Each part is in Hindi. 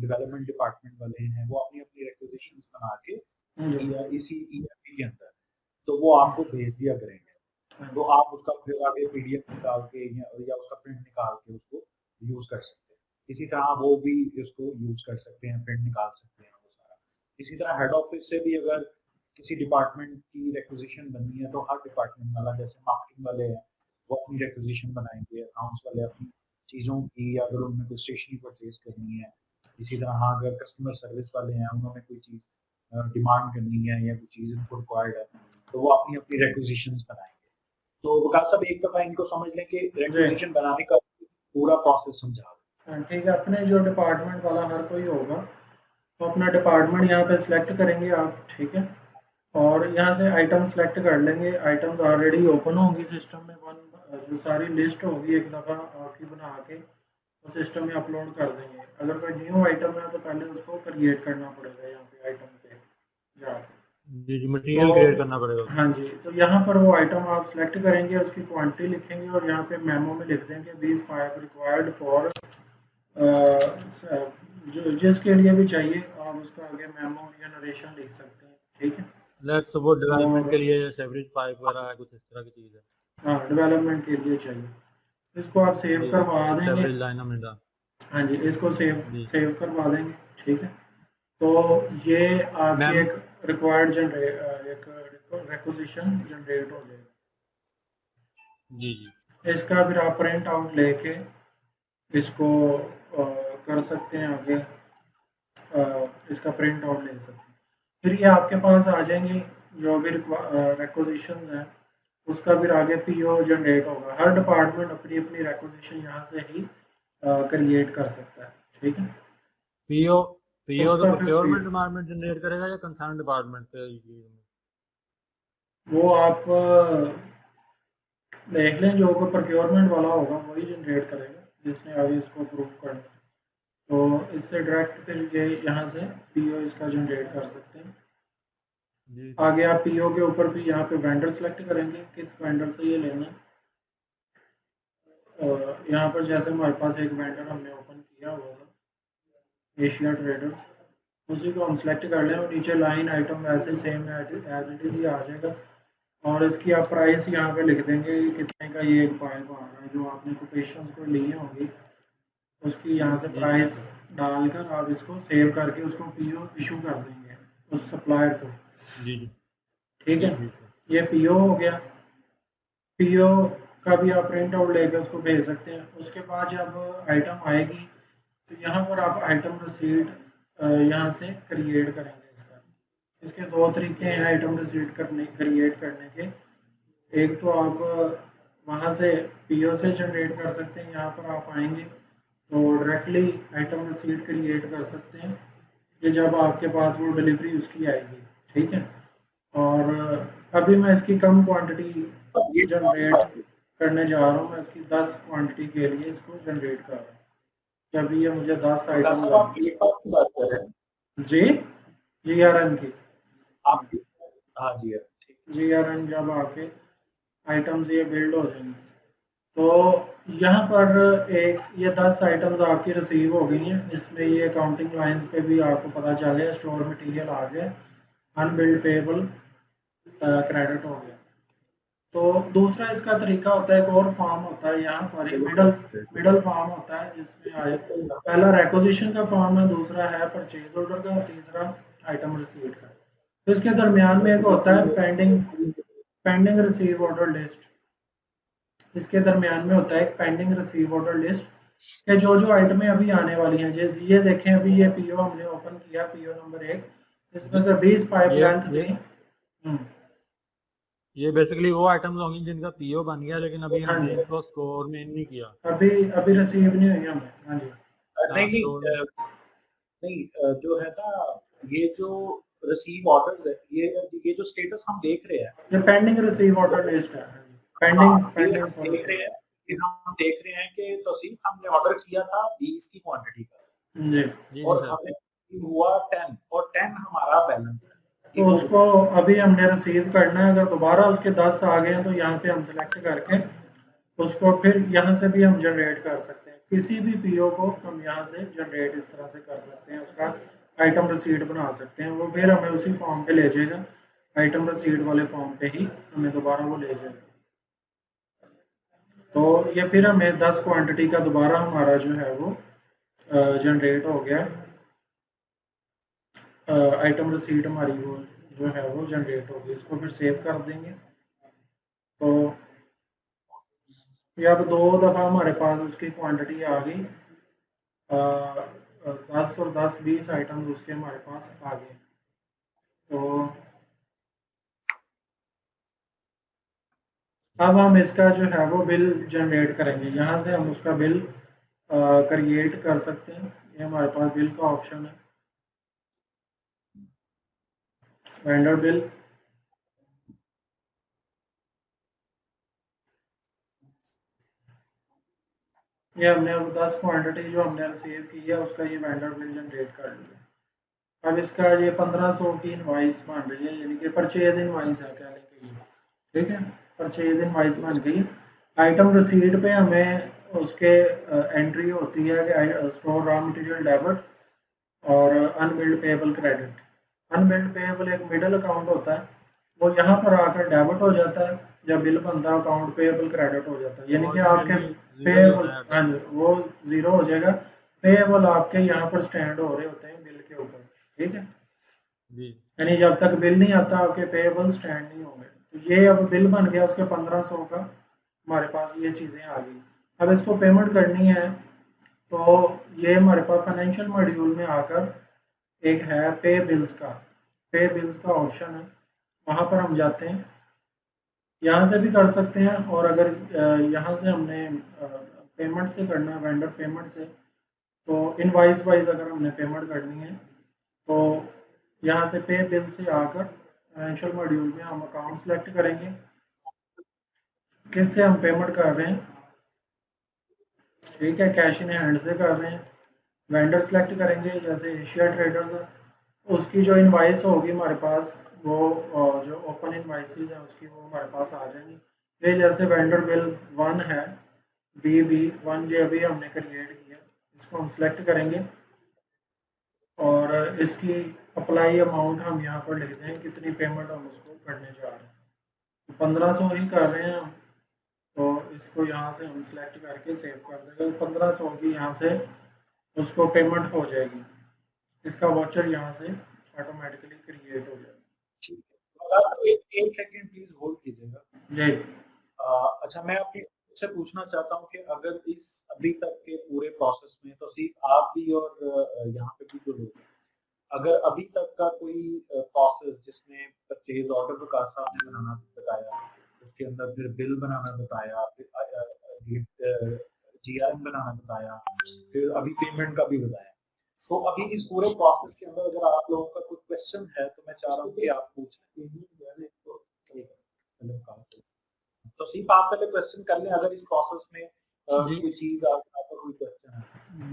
डेवलपमेंट डिपार्टमेंट वाले हैं वो अपनी अपनी रिक्वेजिशंस बना के इसी ERP के अंदर तो वो आपको भेज दिया करेंगे, तो आप उसका फिर आगे PDF निकाल के या उसका प्रिंट निकाल के उसको यूज कर सकते हैं। इसी तरह वो भी इसको यूज कर सकते हैं, प्रिंट निकाल सकते हैं वो सारा। इसी तरह हेड ऑफिस से भी अगर किसी डिपार्टमेंट की रिक्वेजिशन बननी है तो हर डिपार्टमेंट वाला, जैसे मार्केटिंग वाले हैं वो अपनी रिक्वेजिशन बनाएंगे, अकाउंट्स वाले अपनी चीज़ों की, अगर उनमें कोई स्टेशनरी परचेज करनी है। इसी तरह अगर कस्टमर सर्विस वाले हैं उन्होंने कोई चीज़ डिमांड करनी है या कोई चीज़ इनको रिक्वायर्ड है तो वो अपनी अपनी रिक्वेजिशंस बनाएंगे। तो वकार साहब एक दफ़ा इनको समझ लें कि रिक्वेजिशन बनाने का पूरा प्रोसेस समझा दें। ठीक है, अपने जो डिपार्टमेंट वाला हर कोई होगा तो अपना डिपार्टमेंट यहाँ पे सिलेक्ट करेंगे आप, ठीक है, और यहाँ से आइटम सेलेक्ट कर लेंगे। आइटम्स ऑलरेडी ओपन होंगी सिस्टम में, जो सारी लिस्ट होगी एक दफ़ा आपकी बना के वो सिस्टम में अपलोड कर देंगे। अगर कोई न्यू आइटम है तो पहले उसको क्रिएट करना पड़ेगा यहाँ पे आइटम पे जाके, जी मटेरियल क्रिएट करना पड़ेगा। हाँ जी, तो यहाँ पर वो आइटम आप सेलेक्ट करेंगे, उसकी क्वांटिटी लिखेंगे और यहाँ पे मेमो में लिख देंगे these पाइप रिक्वायर्ड फॉर, जो जिसके लिए भी चाहिए आप उसका आगे मेमो या नरेशन लिख सकते हैं, ठीक है। लेट्स सपोज डेवलपमेंट के लिए सेवरेज पाइप वगैरह है, कुछ इस तरह की चीज़ है। हाँ, डेवलपमेंट के लिए चाहिए, इसको आप सेव करवा देंगे। सेवरेज लाइन हमने डाल, हाँ जी, इसको सेव करवा देंगे, ठीक है। तो ये आपकी एक रिक्वायर्ड रिक्वेजिशन जनरेट हो जाएगा। जी जी, इसका फिर आप प्रिंट आउट लेके इसको कर सकते हैं आगे, इसका प्रिंट आउट ले सकते हैं। फिर ये आपके पास आ जाएंगी जो भी रिक्वेजिशंस हैं, उसका फिर आगे PO जनरेट होगा। हर डिपार्टमेंट अपनी अपनी रिक्वेजिशन यहाँ से ही क्रिएट कर सकता है, ठीक है। PO तो प्रोक्योरमेंट डिपार्टमेंट जनरेट करेगा या कंसर्न डिपार्टमेंट पे? वो आप देख लें, जो प्रोक्योरमेंट वाला होगा वही जनरेट करेगा जिसने आगे इसको अप्रूव करना। तो इससे डायरेक्ट फिर ये यहाँ से PO इसका जनरेट कर सकते हैं। आगे आप PO के ऊपर भी यहाँ पे वेंडर सेलेक्ट करेंगे, किस वेंडर से ये लेना है। यहाँ पर जैसे हमारे पास एक वेंडर हमने ओपन किया हुआ था एशिया ट्रेडर्स, उसी को हम सेलेक्ट कर लें और नीचे लाइन आइटम वैसे सेम एज इट इज़ ही आ जाएगा। और इसकी आप प्राइस यहाँ पे लिख देंगे कितने का ये एक पाइप आ रहा है, जो आपने कोटेशंस को लिए होंगी उसकी यहाँ से प्राइस डालकर आप इसको सेव करके उसको PO इशू कर देंगे उस सप्लायर को। जी ठीक है, ये PO हो गया। PO का भी आप प्रिंट आउट लेकर उसको भेज सकते हैं। उसके बाद जब आइटम आएगी तो यहाँ पर आप आइटम रिसीट यहाँ से क्रिएट करेंगे। इसके दो तरीके हैं आइटम रिसीट क्रिएट करने के। एक तो आप वहाँ से PO से जनरेट कर सकते हैं, यहाँ पर आप आएंगे तो डायरेक्टली आइटम रिसीट क्रिएट कर सकते हैं, ये जब आपके पास वो डिलीवरी उसकी आएगी, ठीक है। और अभी मैं इसकी कम क्वांटिटी जनरेट करने जा रहा हूँ, मैं इसकी 10 क्वांटिटी के लिए इसको जनरेट कर रहा हूँ। अभी ये मुझे 10 आइटम जी GRN की, हाँ जी, GRN जब आपके आइटम्स ये बिल्ड हो जाएंगे तो यहाँ पर एक ये 10 आइटम्स आपकी रिसीव हो गई हैं। इसमें ये अकाउंटिंग लाइंस पे भी आपको पता चल गया, स्टोर मटेरियल आ गया, अनबिल्ड पेबल क्रेडिट हो गया। तो दूसरा इसका तरीका होता है, एक और फॉर्म होता है यहाँ पर, मिडल फॉर्म होता है जिसमें आए पहला रिक्वेजिशन का फॉर्म है, दूसरा है परचेज ऑर्डर का, तीसरा आइटम रिसीट का। तो इसके दरमियान में एक होता है पेंडिंग रिसीव ऑर्डर लिस्ट। इसके दरमियान में होता है एक पेंडिंग रिसीव ऑर्डर लिस्ट के जो आइटमें अभी आने वाली हैं। ये देखें, अभी ये PO हमने ओपन किया, PO नंबर 1, इसमें से 20 पाइप लेंथ थी। ये बेसिकली वो आइटम्स होंगी जिनका PO बन गया लेकिन अभी हमने इसको स्टोर में नहीं किया, अभी रिसीव नहीं हुई हमें। हाँ जी, नहीं जो है ना, ये जो रिसीव ऑर्डर्स है, ये जो स्टेटस हम देख रहे हैं, ये पेंडिंग रिसीव ऑर्डर लिस्ट है। हम देख रहे हैं कि तौसीफ हमने ऑर्डर किया था 20 की क्वांटिटी का जी, और हमें हुआ 10 और 10 हमारा बैलेंस है, तो उसको अभी हमने रिसीव करना है। अगर दोबारा उसके 10 आ गए हैं तो यहाँ पे हम सेलेक्ट करके उसको फिर यहाँ से भी हम जनरेट कर सकते हैं। किसी भी पीओ को हम यहाँ से जनरेट इस तरह से कर सकते हैं, उसका आइटम रसीट बना सकते हैं। वो फिर हमें उसी फॉर्म पे ले जाएगा, आइटम रसीट वाले फॉर्म पे ही हमें दोबारा वो ले जाएगा। तो ये फिर हमें 10 क्वांटिटी का दोबारा हमारा जो है वो जनरेट हो गया, आइटम रसीट हमारी वो जो है वो जनरेट होगी। इसको फिर सेव कर देंगे। तो ये अब 2 दफ़ा हमारे पास उसकी क्वांटिटी आ गई, 10 और 10 20 आइटम उसके हमारे पास आ गए। तो अब हम इसका जो है वो बिल जनरेट करेंगे। यहाँ से हम उसका बिल क्रिएट कर सकते हैं। ये हमारे पास बिल का ऑप्शन है, वेंडर बिल। ये हमने अब 10 क्वांटिटी जो हमने रिसीव की है उसका ये वेंडर बिल जनरेट कर लिया। अब इसका ये 1500 की इनवाइस बन रही है, यानी कि परचेज इनवाइस है कह लेंगे ये, ठीक है, परचेज इनवाइस बन गई। आइटम रिसीट पे हमें उसके एंट्री होती है कि स्टोर रॉ मटेरियल डेबिट और unbilled payable credit. Unbilled payable एक मिडल अकाउंट होता है, वो यहाँ पर आकर डेबिट हो जाता है, जब बिल बनता है अकाउंट पेएबल क्रेडिट हो जाता है, यानी कि आपके ऑर्डिनरी जीरो ही पेएबल, होता है हाँ जी, वो जीरो हो जाएगा। पेएबल आपके यहाँ पर स्टैंड हो रहे होते हैं बिल के ऊपर, ठीक है। जी। यानी जब तक बिल नहीं आता आपके पेएबल स्टैंड नहीं होंगे। तो ये अब बिल बन गया उसके 1500 का, हमारे पास ये चीज़ें आ गई। अब इसको पेमेंट करनी है, तो ये हमारे पास फाइनेंशियल मॉड्यूल में आकर एक है पे बिल्स का, पे बिल्स का ऑप्शन है, वहाँ पर हम जाते हैं। यहाँ से भी कर सकते हैं, और अगर यहाँ से हमने पेमेंट से करना है, वेंडर पेमेंट से, तो इनवाइस वाइज अगर हमने पेमेंट करनी है तो यहाँ से पे बिल से आकर फाइनेंशियल मॉड्यूल में हम अकाउंट सेलेक्ट करेंगे, किससे हम पेमेंट कर रहे हैं, ठीक है, कैश इन हैंड से कर रहे हैं। वेंडर सेलेक्ट करेंगे, जैसे एशिया ट्रेडर्स है, उसकी जो इनवाइस होगी हमारे पास, वो जो ओपन इनवाइसेस हैं उसकी वो हमारे पास आ जाएंगी। ये जैसे वेंडर बिल 1 है, BB1 जो अभी हमने क्रिएट किया, इसको हम सेलेक्ट करेंगे और इसकी अप्लाई अमाउंट हम यहाँ पर लिख दें, कितनी पेमेंट हम उसको करने जा रहे हैं। तो 1500 ही कर रहे हैं हम, तो इसको यहाँ से हम सेलेक्ट करके सेव कर देंगे। 1500 की यहाँ से उसको पेमेंट हो जाएगी, इसका वाउचर यहाँ से ऑटोमेटिकली क्रिएट हो जाएगा। ठीक है, तो एक सेकंड प्लीज होल्ड कीजिएगा जी। अच्छा, मैं आपसे पूछना चाहता हूँ कि अगर इस अभी तक के पूरे प्रोसेस में तो सिर्फ आप भी और यहाँ पे भी जो लोग हैं, अगर अभी तक का कोई प्रोसेस जिसमें परचेज ऑर्डर का आपने बनाना बताया, उसके अंदर फिर बिल बनाना बताया, फिर GRM बनाना बताया, फिर अभी पेमेंट का भी बताया, तो अभी इस पूरे प्रोसेस के अंदर अगर आप लोगों का कोई क्वेश्चन है तो मैं चाह रहा हूँ कि आप पूछ लें। तो सिर्फ आप पहले क्वेश्चन कर लें, अगर इस प्रोसेस में कोई चीज आपका कोई क्वेश्चन है।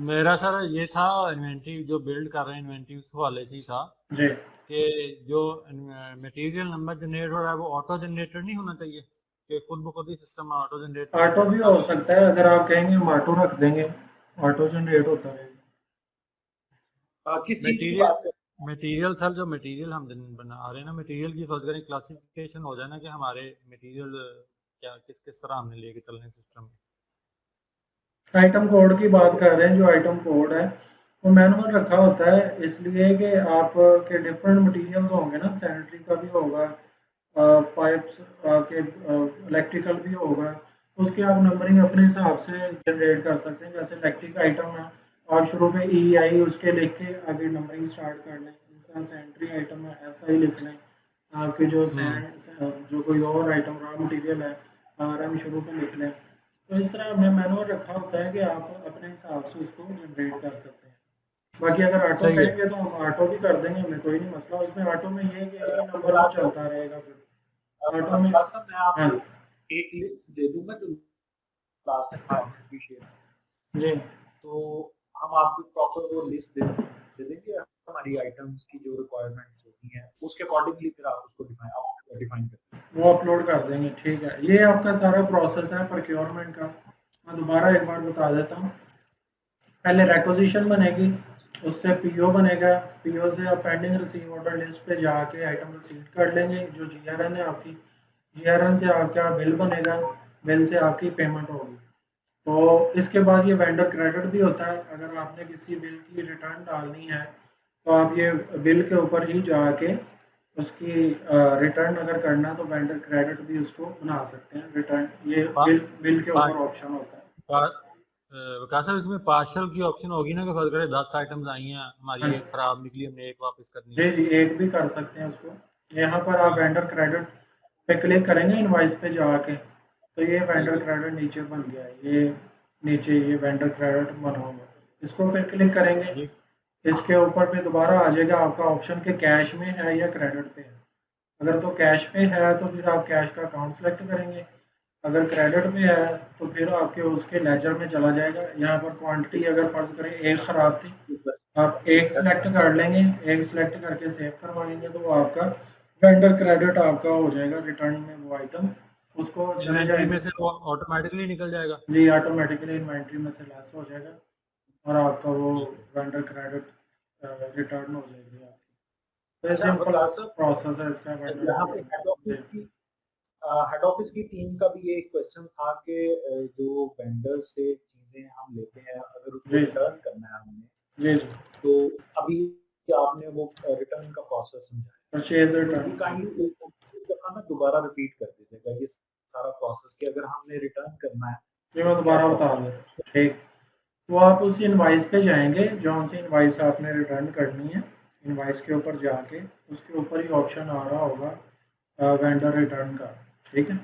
मेरा सर ये था, इन्वेंटरी जो बिल्ड कर रहे हैं इन्वेंटरी उस वाले से था जी, कि जो मटेरियल नंबर जनरेट हो रहा है वो ऑटो जनरेटर नहीं होना चाहिए कि खुद ब खुद ही सिस्टम ऑटो जनरेट ऑटो भी हो सकता है, अगर आप कहेंगे हम ऑटो रख देंगे, ऑटो जनरेट होता रहेगा। किस चीज की बात मटेरियल मटेरियल सर, जो मटेरियल हम बना रहे हैं ना, मटेरियल की सोच करें क्लासिफिकेशन हो जाए ना कि हमारे मटेरियल क्या किस किस तरह हमने लेके चलने सिस्टम में। आइटम कोड की बात कर रहे हैं, जो आइटम कोड है वो मैनुअल रखा होता है, इसलिए कि आप के डिफरेंट मटेरियल्स होंगे ना, सैनिटरी का भी होगा, पाइप्स के इलेक्ट्रिकल भी होगा, उसकी आप नंबरिंग अपने हिसाब से जनरेट कर सकते हैं। जैसे इलेक्ट्रिक आइटम है, आप शुरू में EI उसके लिख के आगे नंबरिंग स्टार्ट कर लें। जैसा सैनिटरी आइटम है SI लिख लें, आपके जो जो कोई और आइटम रॉ मटेरियल है RM शुरू में लिख लें। तो इस तरह हमने मैनुअल रखा होता है कि आप अपने हिसाब से उसको जनरेट कर सकते हैं। बाकी अगर ऑटो सही है। कहेंगे तो हम ऑटो भी कर देंगे, हमें कोई नहीं मसला उसमें। ऑटो में ये है कि एक ही नंबर वो चलता रहेगा फिर ऑटो में। सर मैं हाँ आपको एक लिस्ट दे दूंगा जो लास्ट टाइम जी, तो हम आपको प्रॉपर वो लिस्ट दे देंगे हमारी आइटम्स की जो रिक्वायरमेंट्स होती हैं, उसके अकॉर्डिंगली फिर आप उसको डिफाइन डिफाइन करते हैं। वो अपलोड कर देंगे, ठीक है। ये आपका सारा प्रोसेस है प्रोक्योरमेंट का। मैं दोबारा एक बार बता देता हूँ। पहले रेक्विजिशन बनेगी, उससे पीओ बनेगा, पीओ से आप पेंडिंग रिसीव ऑर्डर लिस्ट पे जाके आइटम रिसीव कर लेंगे, जो जीआरएन है आपकी, जीआरएन से आपका बिल बनेगा, बिल से आपकी पेमेंट होगी। तो इसके बाद ये वेंडर क्रेडिट भी होता है। अगर आपने किसी बिल की रिटर्न डालनी है तो आप ये बिल के ऊपर ही जाके उसकी रिटर्न अगर करना है तो वेंडर क्रेडिट भी उसको बना सकते हैं। रिटर्न ये बिल के ऊपर ऑप्शन होता है। विकास साहब इसमें पार्शल की ऑप्शन होगी ना कि फर्ज करे 10 आइटम्स आई हैं हमारी, हाँ। एक खराब निकली, हमने एक वापस करनी जी है। जी, एक भी कर सकते हैं उसको। यहाँ पर आप वेंडर क्रेडिट पे क्लिक करेंगे इनवाइस पे जाके, तो ये वेंडर क्रेडिट नीचे बन गया है। ये नीचे ये वेंडर क्रेडिट बना हुआ, इसको फिर क्लिक करेंगे, जी इसके ऊपर पे दोबारा आ जाएगा आपका ऑप्शन के कैश में है या क्रेडिट पे है। अगर तो कैश पे है तो फिर आप कैश का अकाउंट सेलेक्ट करेंगे, अगर क्रेडिट में है तो फिर आपके उसके लेजर में चला जाएगा। यहाँ पर क्वांटिटी अगर फर्ज करें एक ख़राब थी, आप एक सिलेक्ट कर लेंगे, एक सिलेक्ट करके सेव करवाएंगे तो वो आपका वेंडर क्रेडिट आपका हो जाएगा। रिटर्न में वो आइटम उसको चले इन्वेंट्री में जाएंगे से वो ऑटोमेटिकली निकल जाएगा। जी, ऑटोमेटिकली इन्वेंट्री में से लेस हो जाएगा और आपका वो वेंडर क्रेडिट रिटर्न हो जाएगी आपकी। तो ये अच्छा सिंपल विकास साहब, प्रोसेस है इसका वेंडर यहाँ पे क्रेडिट। हेड ऑफिस की टीम का भी ये एक क्वेश्चन था कि जो वेंडर से चीजें हम लेते हैं अगर उसको जी रिटर्न करना है हमने, जी जी, तो अभी आपने वो रिटर्न का प्रोसेस समझाया, परचेज तो ये रिटर्न। काइंडली एक दफा ना दोबारा रिपीट कर दीजिएगा ये सारा प्रोसेस कि अगर हमने रिटर्न करना है ये तो मैं क्या दोबारा बता प्रोसेस दूँ, ठीक। तो आप उस इनवाइस पे जाएंगे, जौन सी इनवाइस आपने रिटर्न करनी है, इनवाइस के ऊपर जाके उसके ऊपर ही ऑप्शन आ रहा होगा वेंडर रिटर्न का, ठीक है।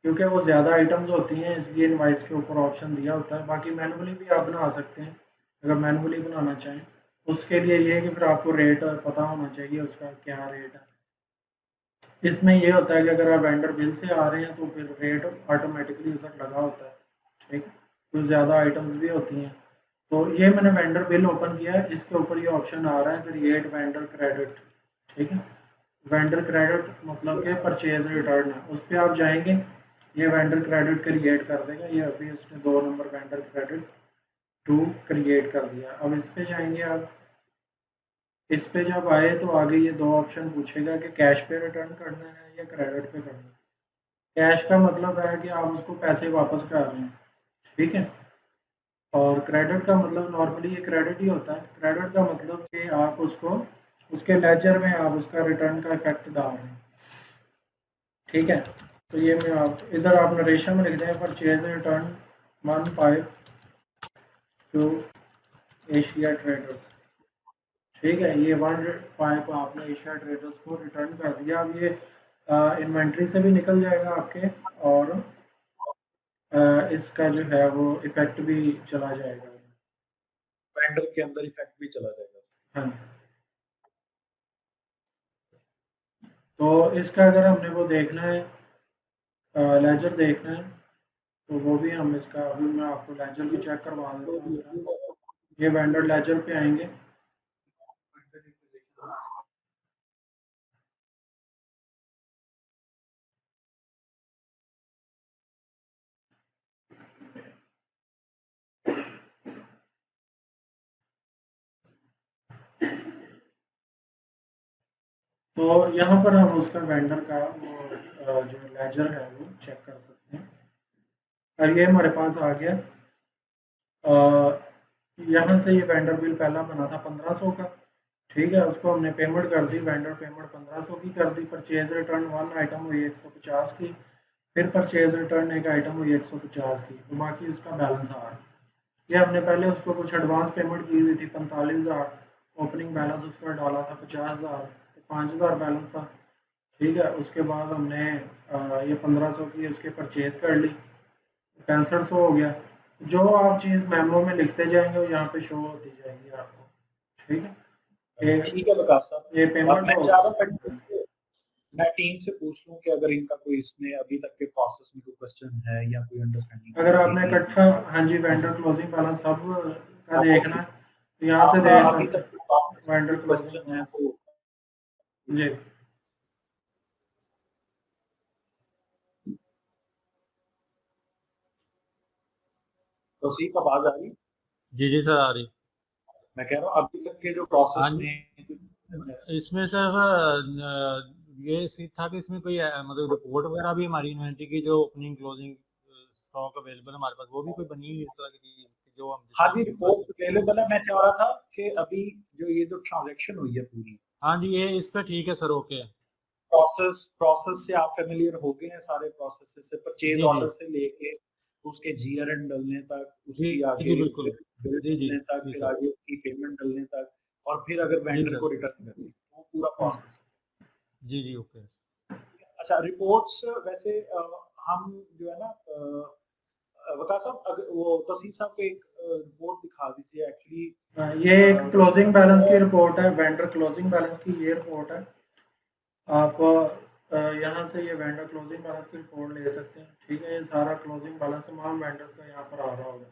क्योंकि वो ज़्यादा आइटम्स होती हैं इसलिए इनवाइस के ऊपर ऑप्शन दिया होता है। बाकी मैनुअली भी आप बना सकते हैं अगर मैनुअली बनाना चाहें। उसके लिए ये है कि फिर आपको रेट पता होना चाहिए उसका क्या रेट है। इसमें ये होता है कि अगर आप वेंडर बिल से आ रहे हैं तो फिर रेट ऑटोमेटिकली उधर लगा होता है, ठीक। कुछ ज़्यादा आइटम्स भी होती हैं। तो ये मैंने वेंडर बिल ओपन किया है, इसके ऊपर ये ऑप्शन आ रहा है क्रिएट वेंडर क्रेडिट, ठीक है। वेंडर क्रेडिट मतलब कि परचेज रिटर्न है, उस पर आप जाएंगे, ये वेंडर क्रेडिट क्रिएट कर देगा। ये अभी इसने 2 नंबर वेंडर क्रेडिट 2 क्रिएट कर दिया। अब इस पे जाएंगे आप, इस पे जब आए तो आगे ये 2 ऑप्शन पूछेगा कि कैश पे रिटर्न करना है या क्रेडिट पे करना है। कैश का मतलब है कि आप उसको पैसे वापस कर रहे हैं, ठीक है। और क्रेडिट का मतलब नॉर्मली ये क्रेडिट ही होता है। क्रेडिट का मतलब कि आप उसको उसके लेजर में आप उसका रिटर्न का इफेक्ट डाल रहे हैं, ठीक है। तो ये मैं आप इधर आप नरेशन में लिख दें purchase return 1 pipe to Asia traders, ठीक है। ये 1 पाइप आपने एशिया ट्रेडर्स को रिटर्न कर दिया। अब ये इन्वेंट्री से भी निकल जाएगा आपके, और इसका जो है वो इफेक्ट भी चला जाएगा। वेंडर के अंदर इफेक्ट भी चला जाएगा। हाँ, तो इसका अगर हमने वो देखना है लेजर देखना है तो वो भी हम इसका अभी मैं आपको लेजर भी चेक करवा देता हूँ इसका। ये वेंडर लेजर पे आएंगे, तो यहाँ पर हम उसका वेंडर का वो जो लेजर है वो चेक कर सकते हैं। और ये हमारे पास आ गया। यहाँ से ये वेंडर बिल पहला बना था 1500 का, ठीक है। उसको हमने पेमेंट कर दी, वेंडर पेमेंट 1500 की कर दी। परचेज रिटर्न 1 आइटम हुई 150 की, फिर परचेज रिटर्न एक आइटम हुई 150 की, तो बाकी उसका बैलेंस आ रहा। ये हमने पहले उसको कुछ एडवांस पेमेंट की हुई थी 45,000, ओपनिंग बैलेंस उसका डाला था 50,000, तो 5,000 बैलेंस था, ठीक है। उसके बाद हमने ये 1500 की उसके परचेज कर ली, 6500 हो गया। जो आप चीज़ मेमो में लिखते जाएंगे वो यहाँ पे शो होती जाएगी आपको, ठीक है। ठीक है विकास साहब, ये अब पेमेंट मैं हो चाह रहा था कि मैं टीम से पूछ लूं कि अगर इनका कोई इसमें अभी तक के प्रोसेस में कोई क्वेश्चन है या कोई अंडरस्टैंडिंग अगर आपने नहीं इकट्ठा, हाँ जी, वेंडर क्लोजिंग बैलेंस सब का देखना है तो यहाँ से आपका देख अभी सकते तक हैं वेंडर कोई क्लोजिंग क्वेश्चन है बैलेंस। तो जी, तो सी का आवाज आ रही? जी सर आ रही। मैं कह रहा हूँ अभी तक के जो प्रोसेस हाँ में इसमें सर ये सीख था कि इसमें कोई मतलब रिपोर्ट वगैरह भी हमारी इन्वेंट्री की जो ओपनिंग क्लोजिंग स्टॉक अवेलेबल हमारे पास वो भी कोई बनी हुई है इस तरह की चीज जो हम हाँ जी रिपोर्ट अवेलेबल है। मैं चाह रहा था कि अभी जो ये जो ट्रांजैक्शन हुई है पूरी हाँ जी ये इस पे ठीक है सर ओके। प्रोसेस से आप फेमिलियर हो गए हैं सारे प्रोसेस से, परचेज जी ऑर्डर से लेके उसके जीआरएन डलने तक, जी उसकी आगे जी बिल्कुल बिल जी डलने तक, जी फिर सर आगे उसकी पेमेंट डलने तक, और फिर अगर जी वेंडर को सर रिटर्न करनी है, वो पूरा प्रोसेस। जी ओके। अच्छा रिपोर्ट्स वैसे हम जो है ना वकार साहब अगर वो तसीफ साहब को एक रिपोर्ट दिखा दीजिए एक्चुअली। ये एक क्लोजिंग बैलेंस की रिपोर्ट है, वेंडर क्लोजिंग बैलेंस की ये रिपोर्ट है। आप यहाँ से ये वेंडर क्लोजिंग बैलेंस की रिपोर्ट ले सकते हैं, ठीक है। ये सारा क्लोजिंग बैलेंस तमाम वेंडर्स का यहाँ पर आ रहा होगा।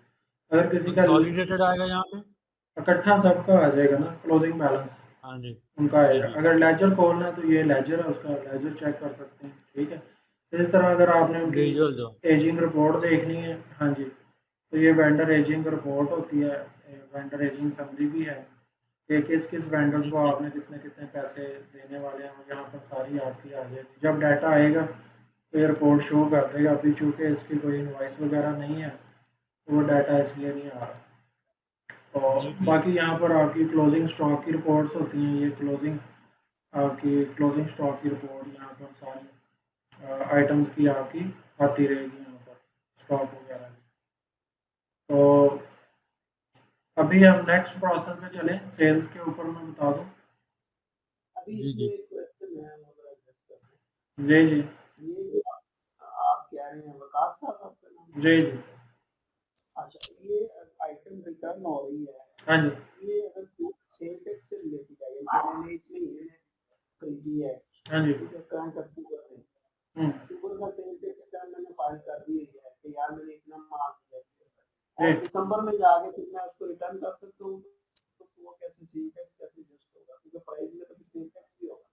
अगर किसी का कंसोलिडेटेड आएगा यहाँ पे? इकट्ठा सबका आ जाएगा ना क्लोजिंग बैलेंस, हाँ जी उनका आएगा। जी अगर लेजर खोलना है तो ये लेजर है, उसका लेजर चेक कर सकते हैं, ठीक है। तो इस तरह अगर आपने उनकी विजुअल जो एजिंग रिपोर्ट देखनी है, हाँ जी, तो ये वेंडर एजिंग रिपोर्ट होती है, वेंडर एजिंग समरी भी है कि किस किस वेंडर्स को जी आपने कितने कितने पैसे देने वाले हैं, और यहाँ पर सारी आपकी आ जाएगी। जब डाटा आएगा तो ये रिपोर्ट शो कर देगा। अभी चूँकि इसकी कोई इनवॉइस वगैरह नहीं है तो वो डाटा इसलिए नहीं आ रहा। और जी ठीक बाकी यहाँ पर आपकी क्लोजिंग स्टॉक की रिपोर्ट्स होती हैं। ये क्लोजिंग आपकी क्लोजिंग स्टॉक की रिपोर्ट यहाँ पर सारी आइटम्स की आपकी आती रहेगी यहाँ पर, स्टॉक वगैरह की। तो अभी हम नेक्स्ट प्रोसेस में चलें, सेल्स के ऊपर मैं बता दूं। अभी जी इसमें एक क्वेश्चन है मतलब एड्रेस करना जी जी है। ये जो आप कह रहे हैं वकार साहब आपका नाम? जी जी अच्छा ये आइटम रिटर्न हो रही है, हाँ जी ये अगर सेल टैक्स से रिलेटेड है, ये मैंने इस महीने में खरीदी है, हाँ जी ठीक है, करंट अक्टूबर में, अक्टूबर का सेल टैक्स रिटर्न मैंने फाइल कर दी है कि यार मैंने इतना माल दिया, और जी दिसंबर में जाके फिर मैं उसको रिटर्न कर सकता हूँ, तो वो कैसे सेल टैक्स कैसे एडजस्ट होगा, क्योंकि प्राइस में तो सेल टैक्स भी होगा।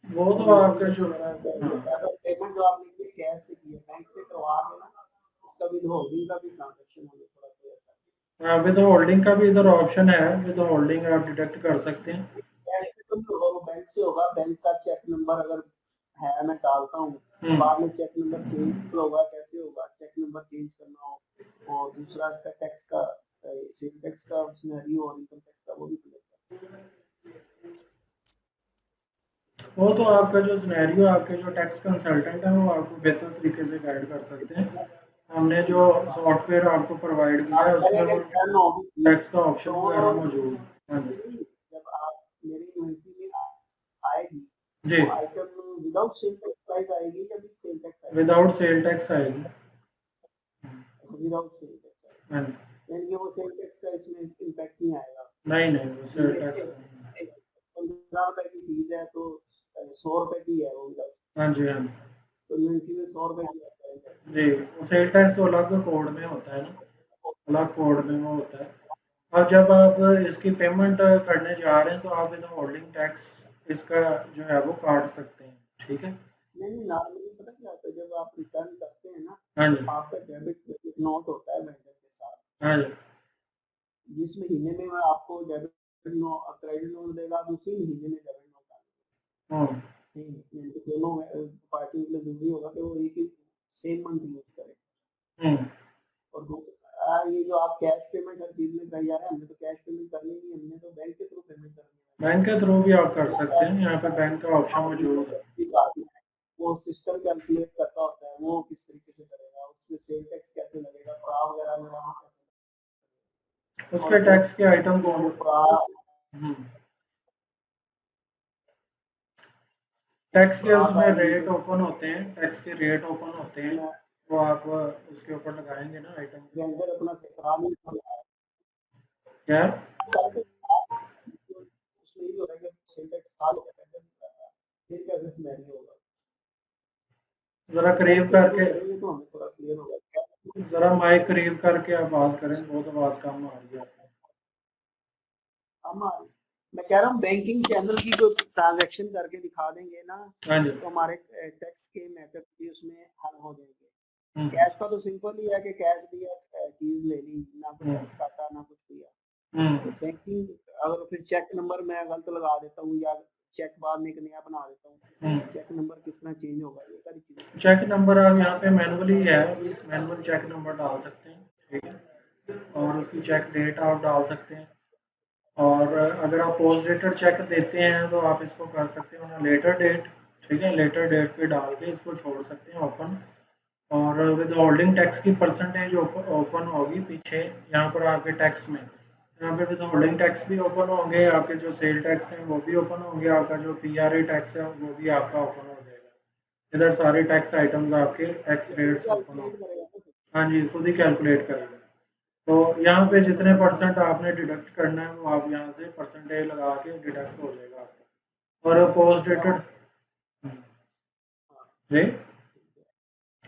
वो तो और इनकम आपका टैक्स जो वगैरह हाँ पेमेंट जो आपने की कैश से की है, बैंक से करवा के ना, उसका भी होल्डिंग का भी ट्रांजैक्शन होने थोड़ा क्लियर कर हाँ, विद होल्डिंग का भी इधर ऑप्शन है। विद होल्डिंग आप डिडक्ट कर सकते हैं। कैश से तो नहीं होगा, वो बैंक से होगा। बैंक का चेक नंबर अगर है मैं डालता हूँ, बाद में चेक नंबर चेंज होगा, कैसे होगा चेक नंबर चेंज करना हो, और दूसरा इसका टैक्स का सेल टैक्स का सिनेरियो और इनकम टैक्स का वो भी क्लियर वो तो आपका जो सिनेरियो, आपके जो टैक्स कंसल्टेंट है वो आपको बेहतर तरीके से गाइड कर सकते हैं। हमने जो सॉफ्टवेयर आपको प्रोवाइड किया है पहले उसमें अगर वो रिटर्न होगी टैक्स का तो ऑप्शन वगैरह मौजूद है। हाँ जी जब आप मेरी इन्वेंट्री में आएगी जी वो item without sale tax price आएगी या विद सेल टैक्स आएगी? विदाउट सेल टैक्स आएगी। विदाउट सेल टैक्स आएगी, हाँ जी यानी कि वो सेल टैक्स का इसमें इम्पैक्ट नहीं आएगा। नहीं नहीं वो सेल ये टैक्स नहीं। 15 रुपए की चीज है तो 100 रुपए की है वो विदाउट, हाँ जी हाँ तो इन्वेंट्री में 100 रुपए की आता है। जी वो सेल टैक्स अलग कोड में होता है ना, अलग कोड में वो होता है। और जब आप इसकी पेमेंट करने जा रहे हैं तो आप इधर होल्डिंग टैक्स इसका जो है वो काट सकते हैं, ठीक है। नहीं नॉर्मली पता क्या होता है, जब आप रिटर्न करते हैं ना हाँ तो जी आपका डेबिट क्रेडिट नोट होता है वेंडर के साथ। हाँ जी जिस महीने में मैं आपको डेबिट क्रेडिट नोट देगा, आप उसी महीने में डेबिट नोट डालेंगे। हाँ दोनों पार्टी के लिए जरूरी होगा कि वो एक ही सेम मंथ यूज करें। हम्म, और ये जो आप कैश पेमेंट हर चीज में कर जा रहे हैं, हमने तो कैश पेमेंट करनी नहीं, हमने तो बैंक के थ्रू पेमेंट करनी है। बैंक के थ्रू भी आप कर सकते हैं, यहाँ पे बैंक का ऑप्शन मौजूद है। वो सिस्टम कैलकुलेट करता होता है वो किस तरीके से करेगा, उसमें सेल टैक्स कैसे लगेगा, फ्रा वगैरह में वहाँ कैसे, उसके टैक्स के आइटम को वो फ्रा टैक्स के फ्रा उसमें का रेट ओपन होते हैं, टैक्स के रेट ओपन होते हैं, ये वो आप उसके ऊपर लगाएंगे ना आइटम के। वेंडर अपना से फ्रा नहीं करता क्या है, उसमें ये होता है कि सेल टैक्स फ्रा होगा, फिर कैसे सिनेरियो होगा। जरा करीब बैंक के थ्रू करके, करेंगे तो हमें थोड़ा क्लियर होगा। जरा माइक करीब करके आप बात करें, बहुत आवाज कम आ रही है आपकी। हमारे मैं कह रहा हूँ बैंकिंग चैनल की जो ट्रांजैक्शन करके दिखा देंगे ना, हाँ जी तो हमारे टैक्स के मैटर भी उसमें हल हो जाएंगे। कैश का तो सिंपल ही है कि कैश दिया, चीज ले ली, ना कोई टैक्स काटा ना कुछ किया। तो बैंकिंग अगर फिर चेक नंबर मैं गलत लगा देता हूँ या चेक बाद में एक नया बना देता हूँ, चेक नंबर किस तरह चेंज होगा, ये सारी चीजें। चेक नंबर आप यहाँ पे मैनुअली है, मैनुअल चेक नंबर डाल सकते हैं, ठीक है, और उसकी चेक डेट आप डाल सकते हैं। और अगर आप पोस्ट डेटेड चेक देते हैं तो आप इसको कर सकते हो ना लेटर डेट, ठीक है, लेटर डेट पे डाल के इसको छोड़ सकते हैं ओपन। और विद होल्डिंग टैक्स की परसेंटेज ओपन होगी पीछे यहाँ पर आपके टैक्स में, यहाँ पे विद होल्डिंग टैक्स भी ओपन होंगे, आपके जो सेल टैक्स हैं वो भी ओपन होंगे, आपका जो पीआरए टैक्स है वो भी आपका ओपन हो जाएगा। इधर सारे टैक्स आइटम्स आपके टैक्स रेट्स ओपन हो, हाँ जी, खुद ही कैलकुलेट करेगा। तो यहाँ पे जितने परसेंट आपने डिडक्ट करना है वो आप यहाँ से परसेंटेज लगा के डिडक्ट हो जाएगा आपका। और पोस्ट डेटेड जी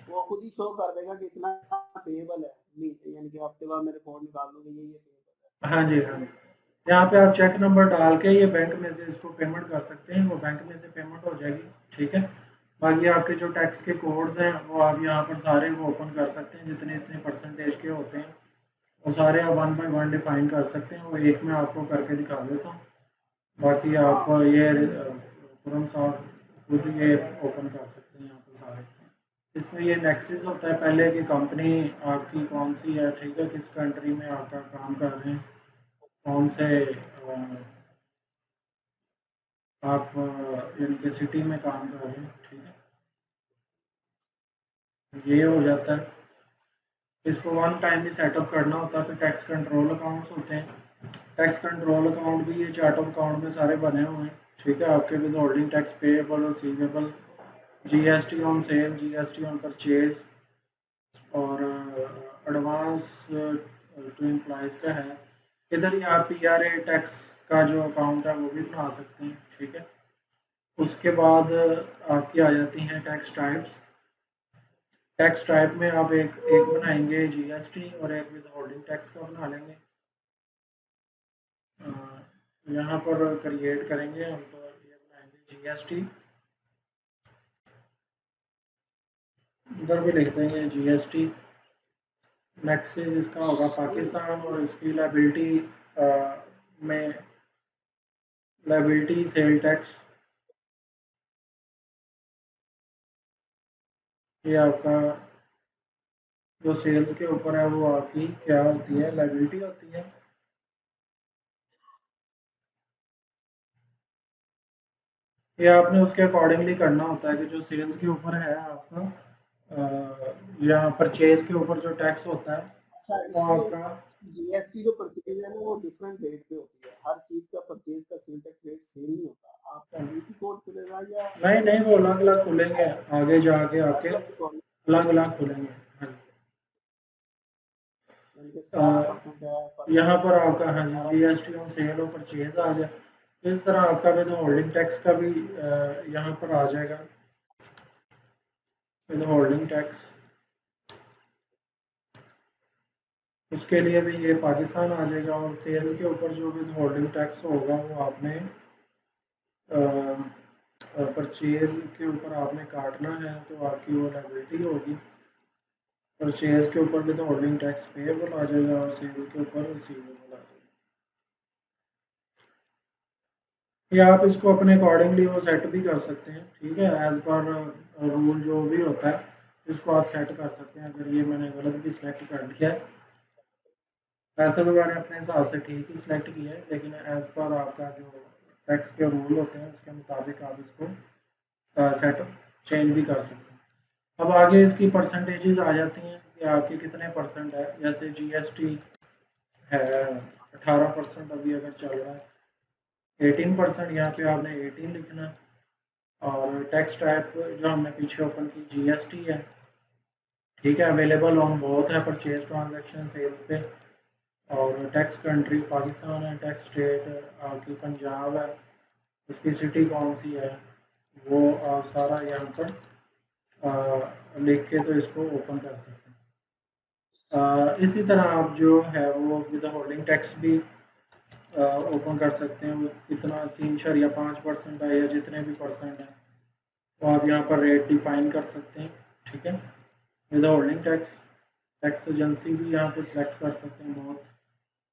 वो खुद ही शो कर देगा कि इतना पेएबल है, यानी कि हफ्ते बाद मैं रिपोर्ट निकाल लूंगी ये पेएबल है। हाँ जी, हाँ जी, यहाँ पे आप चेक नंबर डाल के ये बैंक में से इसको पेमेंट कर सकते हैं, वो बैंक में से पेमेंट हो जाएगी, ठीक है। बाकी आपके जो टैक्स के कोड्स हैं वो आप यहाँ पर सारे वो ओपन कर सकते हैं, जितने इतने परसेंटेज के होते हैं वो सारे आप 1 बाय 1 डिफाइन कर सकते हैं। वो एक में आपको करके दिखा देता हूँ, बाकी आप ये तुरंत साहब खुद ये ओपन कर सकते हैं यहाँ पर सारे। इसमें ये नेक्सिस होता है पहले कि कंपनी आपकी कौन सी है, ठीक है, किस कंट्री में आपका काम कर रहे हैं, कौन से आप इनके सिटी में काम कर रहे हैं, ठीक है, ये हो जाता है। इसको वन टाइम ही सेटअप करना होता है। फिर टैक्स कंट्रोल अकाउंट्स होते हैं, टैक्स कंट्रोल अकाउंट भी ये चार्ट ऑफ अकाउंट में सारे बने हुए हैं, ठीक है, आपके with holding tax payable, receivable, GST on sale, GST on purchase, और एडवांस टू एम्प्लॉयज़ का है। इधर ही आप पीआरए टैक्स का जो अकाउंट है वो भी बना सकते हैं, ठीक है। उसके बाद आपकी आ जाती हैं टैक्स टाइप्स। टैक्स टाइप में आप एक बनाएंगे जीएसटी और एक विद होल्डिंग टैक्स का बना लेंगे। यहाँ पर क्रिएट करेंगे हम, तो ये बनाएंगे जीएसटी, इधर भी लिख देंगे जीएसटी। नेक्सिस इसका होगा पाकिस्तान, और इसकी लायबिलिटी में लायबिलिटी सेल टैक्स, ये आपका जो सेल्स के ऊपर है वो आपकी क्या होती है, लायबिलिटी होती है। ये आपने उसके अकॉर्डिंगली करना होता है कि जो सेल्स के ऊपर है आपका या परचेज के ऊपर जो टैक्स होता है वो आपका जीएसटी जो परचेज है ना वो डिफरेंट रेट पे होती है, हर चीज का परचेज का सेल टैक्स रेट सेम नहीं होता। आपका एक ही कोड खुलेगा या नहीं नहीं, वो अलग अलग खुलेंगे, आगे जाके आपके अलग अलग खुलेंगे। हाँ जी, यहाँ पर आपका हाँ जी जीएसटी ऑन सेल और परचेज आ गया। इस तरह आपका विद होल्डिंग टैक्स का भी यहाँ पर आ जाएगा, विद होल्डिंग टैक्स। उसके लिए भी ये पाकिस्तान आ जाएगा, और सेल्स के ऊपर जो विद होल्डिंग टैक्स होगा वो आपने परचेज के ऊपर आपने काटना है, तो आपकी वो लायबिलिटी होगी। परचेज के ऊपर विद होल्डिंग टैक्स पेएबल आ जाएगा और सेल के ऊपर रिसीवेबल आ जाएगा। या आप इसको अपने अकॉर्डिंगली वो सेट भी कर सकते हैं, ठीक है, एज पर रूल जो भी होता है इसको आप सेट कर सकते हैं। अगर ये मैंने गलत भी सिलेक्ट कर लिया है, वैसे तो मैंने अपने हिसाब से ठीक ही सिलेक्ट किया है, लेकिन एज पर आपका जो टैक्स के रूल होते हैं उसके मुताबिक आप इसको सेट चेंज भी कर सकते हैं। अब आगे इसकी परसेंटेजेस आ जाती हैं कि आपके कितने परसेंट है। जैसे जीएसटी है 18% अभी अगर चल रहा है, 18% यहाँ पे आपने 18 लिखना है। और टैक्स टाइप जो हमने पीछे ओपन की जीएसटी है, ठीक है, अवेलेबल ऑन बोथ है परचेज ट्रांजैक्शन सेल्स पे। और टैक्स कंट्री पाकिस्तान है, टैक्स स्टेट आपकी पंजाब है, उसकी सिटी कौन सी है वो आप सारा यहाँ पर लिख के तो इसको ओपन कर सकते हैं। इसी तरह आप जो है वो विद होल्डिंग टैक्स भी ओपन कर सकते हैं। वो कितना 3.5% है या जितने भी परसेंट है वो आप यहाँ पर रेट डिफाइन कर सकते हैं, ठीक है। With holding tax, tax agency भी यहाँ पे सिलेक्ट कर सकते हैं, बहुत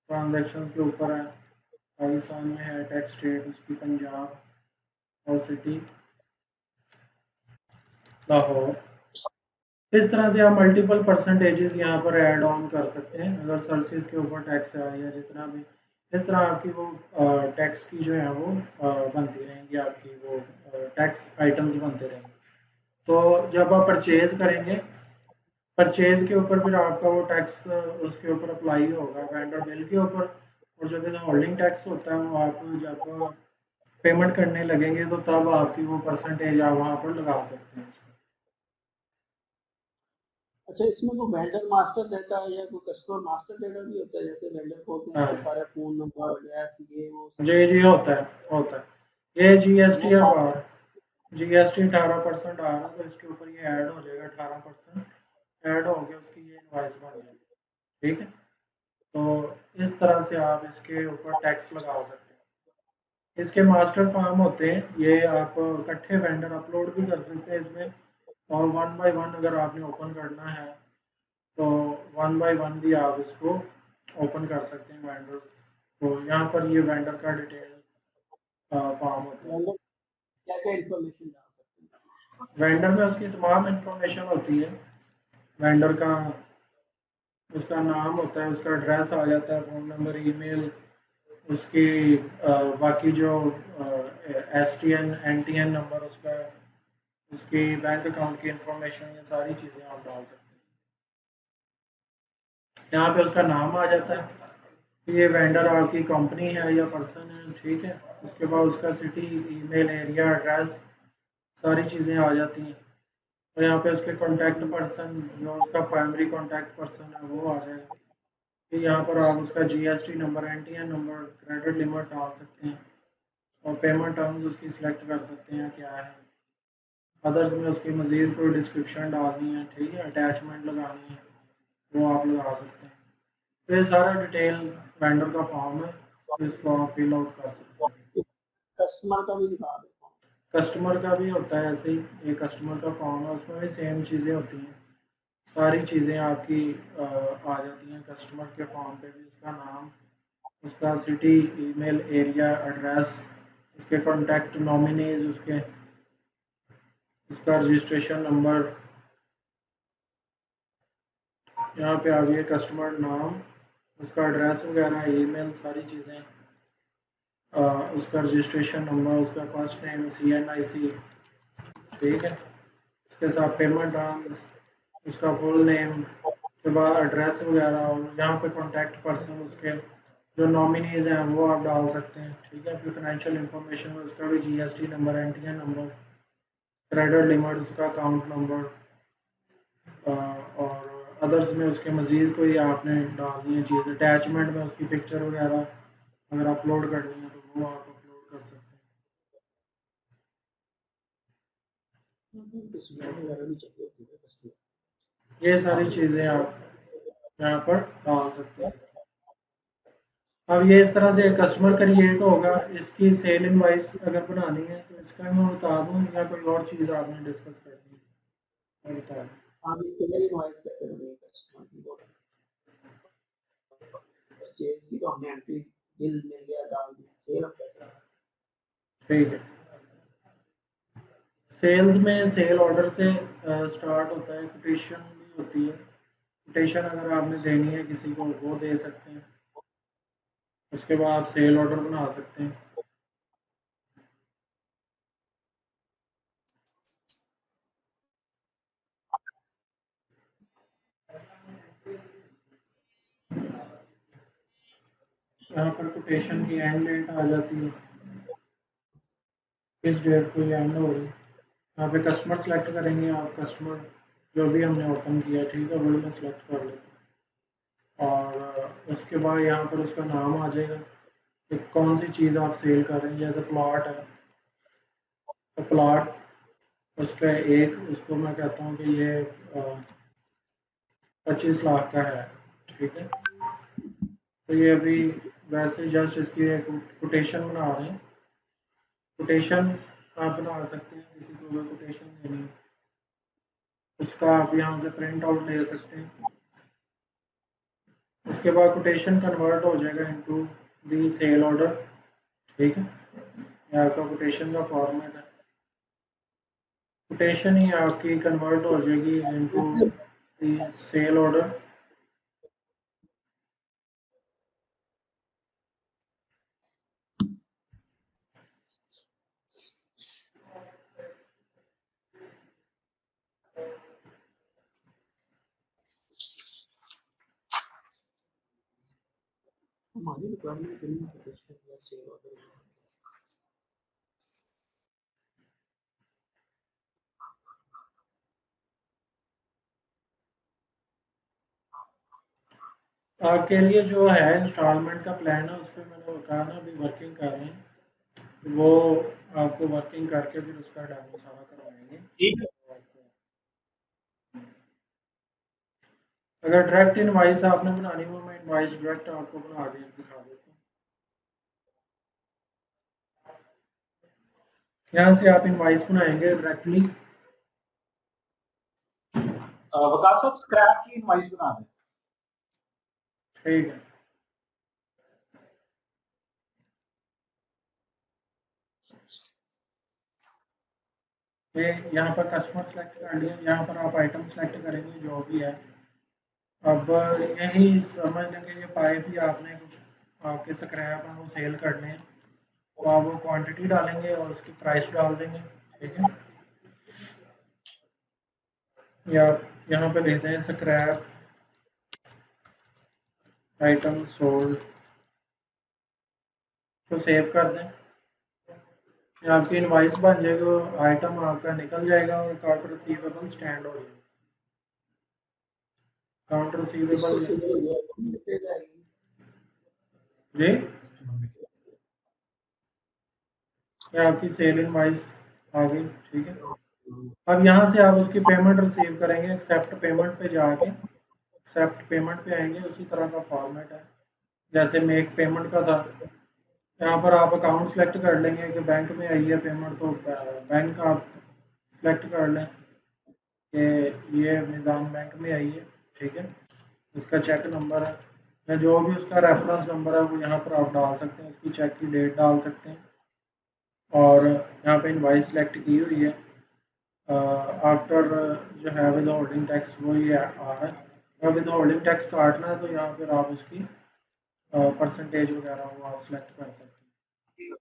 ट्रांजेक्शन के ऊपर है। पाकिस्तान में है टैक्स स्टेट उसकी पंजाब और सिटी लाहौर। इस तरह से आप मल्टीपल परसेंटेजेस यहाँ पर ऐड ऑन कर सकते हैं। अगर सर्विसेज के ऊपर टैक्स है या जितना भी, इस तरह आपकी वो टैक्स की जो है वो बनती रहेंगी, आपकी वो टैक्स आइटम्स बनते रहेंगे। तो जब आप परचेज करेंगे, परचेज के ऊपर फिर आपका वो टैक्स उसके ऊपर अप्लाई होगा वेंडर बिल के ऊपर। और जो कि होल्डिंग टैक्स होता है वो आप जब पेमेंट करने लगेंगे तो तब आपकी वो परसेंटेज आप वहाँ पर लगा सकते हैं। अच्छा, इसमें कोई वेंडर मास्टर रहता है या कोई कस्टमर मास्टर डेटा भी होता है? जैसे वेंडर को होते हैं हाँ इनके सारे फोन नंबर, एड्रेस, ये वो सब। जी होता है। ये जीएसटी वो अब सारा आ रहा है, जीएसटी 18% आ रहा है, तो इसके ऊपर ये ऐड हो जाएगा। 18% ऐड हो गया, उसकी ये इनवॉइस बन जाएगी। ठीक है, तो इस तरह से आप इसके ऊपर टैक्स लगा सकते हैं। इसके मास्टर फार्म होते हैं, ये आप इकट्ठे वेंडर अपलोड भी कर सकते हैं इसमें, और वन बाय वन अगर आपने ओपन करना है तो वन बाय वन भी आप इसको ओपन कर सकते हैं वेंडर्स। तो यहाँ पर ये वेंडर का डिटेल फॉर्म होता है। वेंडर क्या क्या इन्फॉर्मेशन डाल सकते वेंडर में उसकी तमाम इंफॉर्मेशन होती है। वेंडर का उसका नाम होता है, उसका एड्रेस आ जाता है, फ़ोन नंबर, ईमेल, उसकी बाकी जो STN NTN नंबर उसका, उसकी बैंक अकाउंट की इंफॉर्मेशन, ये सारी चीज़ें आप डाल सकते हैं। यहाँ पे उसका नाम आ जाता है कि ये वेंडर आपकी कंपनी है या पर्सन है। ठीक है, उसके बाद उसका सिटी, ईमेल, एरिया, एड्रेस, सारी चीज़ें आ जाती हैं। और यहाँ पे उसके कॉन्टैक्ट पर्सन, जो उसका प्राइमरी कॉन्टैक्ट पर्सन है वो आ जाएगा। फिर यहाँ पर आप उसका GST number, NTN number, credit limit डाल सकते हैं, और पेमेंट टर्म्स उसकी सिलेक्ट कर सकते हैं क्या है। अदर्स में उसकी मज़ीद कोई डिस्क्रिप्शन डालनी है, ठीक है, अटैचमेंट लगानी है, वो आप लगा सकते हैं। तो ये सारा डिटेल वेंडर का फॉर्म है, इसको आप फिल आउट कर सकते हैं। हैं? कस्टमर का भी दिखा देता हूँ। कस्टमर का भी होता है ऐसे ही, ये कस्टमर का फॉर्म है, उसमें भी सेम चीज़ें होती हैं। सारी चीज़ें आपकी आ जाती हैं कस्टमर के फॉर्म पे भी। उसका नाम, उसका सिटी, ईमेल, एरिया, एड्रेस, उसके कॉन्टैक्ट नॉमिनीज, उसका रजिस्ट्रेशन नंबर, यहाँ पे आ गया कस्टमर नाम, उसका एड्रेस वगैरह, ईमेल, सारी चीज़ें, उसका रजिस्ट्रेशन नंबर, उसका फर्स्ट नेम, CNIC, ठीक है, उसके साथ पेमेंट टर्म्स, उसका फुल नेम के बाद एड्रेस वगैरह, और यहाँ पे कॉन्टैक्ट पर्सन, उसके जो नॉमिनीज हैं वो आप डाल सकते हैं। ठीक है, फिर फाइनेंशियल इंफॉर्मेशन में उसका भी GST number, NTN number, credit limit, उसका अकाउंट नंबर, और अदर्स में उसके मज़ीद कोई आपने डालनी है चीज़, अटैचमेंट में उसकी पिक्चर वगैरह अगर अपलोड करनी है तो वो आप अपलोड कर सकते तस्वीरें वगैरह भी चाहिए होती है कस्टमर। हैं। ये सारी चीज़ें आप यहाँ पर डाल सकते हैं। अब ये इस तरह से कस्टमर क्रिएट होगा। इसकी सेल इनवाइस अगर बनानी है तो इसका मैं बता दूँ, या कोई और चीज़ आपने डिस्कस करनी है, मैं बता दूँ। हाँ, सेल इनवॉइस कैसे बनेगी कस्टमर की? वो परचेज की तो हमने एंट्री बिल मिल गया, डाल दी। सेल अब कैसे? ठीक है, सेल्स में सेल ऑर्डर से स्टार्ट होता है, कोटेशन भी होती है। कोटेशन अगर आपने देनी है किसी को वो दे सकते हैं, उसके बाद आप सेल ऑर्डर बना सकते हैं। यहाँ पर कोटेशन की एंड डेट आ जाती है, किस डेट को ये एंड हो रही है। यहाँ पे कस्टमर सेलेक्ट करेंगे आप, कस्टमर जो भी हमने ओपन किया, ठीक है, वही मैं सेलेक्ट कर लेता हूँ। और उसके बाद यहाँ पर उसका नाम आ जाएगा कि कौन सी चीज़ आप सेल कर रहे हैं। जैसे प्लॉट है तो प्लॉट उसका एक, उसको मैं कहता हूँ कि ये 25 लाख का है। ठीक है, तो ये अभी वैसे जस्ट इसकी एक कोटेशन बना रहे हैं। कोटेशन आप बना सकते हैं, किसी को अगर कोटेशन देनी है। उसका आप यहाँ से प्रिंट आउट ले सकते हैं। उसके बाद कोटेशन कन्वर्ट हो जाएगा इनटू दी सेल ऑर्डर, ठीक है। ये आपका कोटेशन का फॉर्मेट है। कोटेशन ही आपकी कन्वर्ट हो जाएगी इनटू दी सेल ऑर्डर। हमारी रिक्वायरमेंट के लिए कोटेशन या सेल ऑर्डर आपके लिए जो है इंस्टॉलमेंट का प्लान है उस पर मैंने कहा ना अभी वर्किंग कर रहे हैं, तो वो आपको वर्किंग करके फिर उसका डेमो सारा करवाएंगे। ठीक है। अगर डायरेक्ट इनवाइस आपने बनानी हो, मैं इनवाइस डायरेक्ट आपको बना के दिखा देता हूँ। यहाँ से आप इनवाइस बनाएंगे डायरेक्टली। वकास साहब स्क्रैप की इनवाइस बना दें। ठीक है, ये यहाँ पर कस्टमर सेलेक्ट कर लिया, यहाँ पर आप आइटम सेलेक्ट करेंगे जो भी है। अब यही समझ लेंगे ये पाइप ही आपने कुछ आपके स्क्रैप हैं वो सेल करने हैं, तो आप वो क्वांटिटी डालेंगे और उसकी प्राइस डाल देंगे, ठीक है। या आप यहाँ पे लिखते हैं स्क्रैप आइटम सोल्ड, तो सेव कर दें। ये आपकी इनवाइस बन जाएगी, आइटम आपका निकल जाएगा और अकाउंट रिसीवेबल स्टैंड हो जाएगा। अकाउंट रिसीवेबल जी, ये आपकी सेल इनवाइस आ गई, ठीक है। अब यहाँ से आप उसकी पेमेंट रिसीव करेंगे, एक्सेप्ट पेमेंट पे जाके एक्सेप्ट पेमेंट पे आएंगे। उसी तरह का फॉर्मेट है जैसे मेक पेमेंट का था। यहाँ पर आप अकाउंट सेलेक्ट कर लेंगे कि बैंक में आई है पेमेंट, तो बैंक आप सेलेक्ट कर लें कि ये निज़ाम बैंक में आई है, ठीक है। इसका चेक नंबर है या जो भी उसका रेफरेंस नंबर है वो यहाँ पर आप डाल सकते हैं, उसकी चेक की डेट डाल सकते हैं। और यहाँ पे इनवाइस सेलेक्ट की हुई है। आफ्टर जो है विद होल्डिंग टैक्स वो ये आ रहा है। अगर विद होल्डिंग टैक्स काटना है तो यहाँ पर आप उसकी परसेंटेज वगैरह वो आप सेलेक्ट कर सकते हैं।